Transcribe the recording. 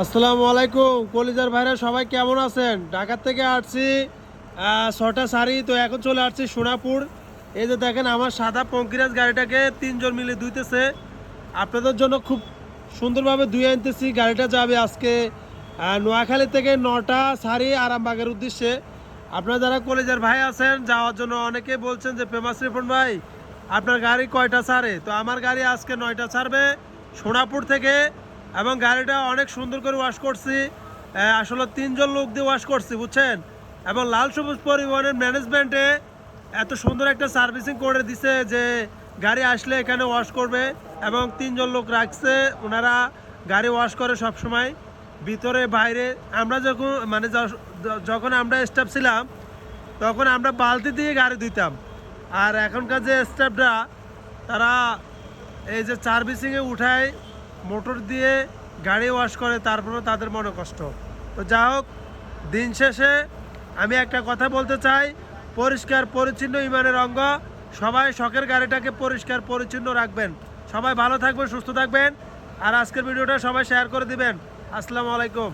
আসসালামু আলাইকুম কলিজার ভাইরা সবাই কেমন আছেন? ঢাকা থেকে আসছি 6টা সারি তো এখন চলে আসছি সোনাপুর। এই যে দেখেন আমার সাদা পঙ্কিরাজ গাড়িটাকে তিনজন মিলে ধুইতেছে। আপনাদের জন্য খুব সুন্দরভাবে ধুয়ে আনতেছি। গাড়িটা যাবে আজকে নোয়াখালী থেকে 9টা সারি আরামবাগের উদ্দেশ্যে। আপনারা যারা কলেজের ভাই আছেন যাওয়ার জন্য অনেকে বলছেন যে ফেমাস রিপন ভাই আপনার গাড়ি কয়টা ছাড়ে, তো আমার গাড়ি আজকে 9টা ছাড়বে সোনাপুর থেকে। এবং গাড়িটা অনেক সুন্দর করে ওয়াশ করছি, আসলে তিনজন লোক দিয়ে ওয়াশ করছি বুঝছেন। এবং লাল সবুজ পরিবহনের ম্যানেজমেন্টে এত সুন্দর একটা সার্ভিসিং করে দিছে যে গাড়ি আসলে এখানে ওয়াশ করবে এবং তিনজন লোক রাখছে, ওনারা গাড়ি ওয়াশ করে সব সময় ভিতরে বাইরে। আমরা যখন যখন আমরা স্টাফ ছিলাম তখন আমরা বালতি দিয়ে গাড়ি ধুইতাম, আর এখনকার যে স্টাফরা তারা এই যে সার্ভিসিংয়ে উঠায় মোটর দিয়ে গাড়ি ওয়াশ করে, তারপরে তাদের মনে কষ্ট। তো যা হোক, দিন শেষে আমি একটা কথা বলতে চাই, পরিষ্কার পরিচ্ছন্ন ইমানের অঙ্গ। সবাই শখের গাড়িটাকে পরিষ্কার পরিচ্ছন্ন রাখবেন। সবাই ভালো থাকবেন, সুস্থ থাকবেন, আর আজকের ভিডিওটা সবাই শেয়ার করে দিবেন। আসসালামু আলাইকুম।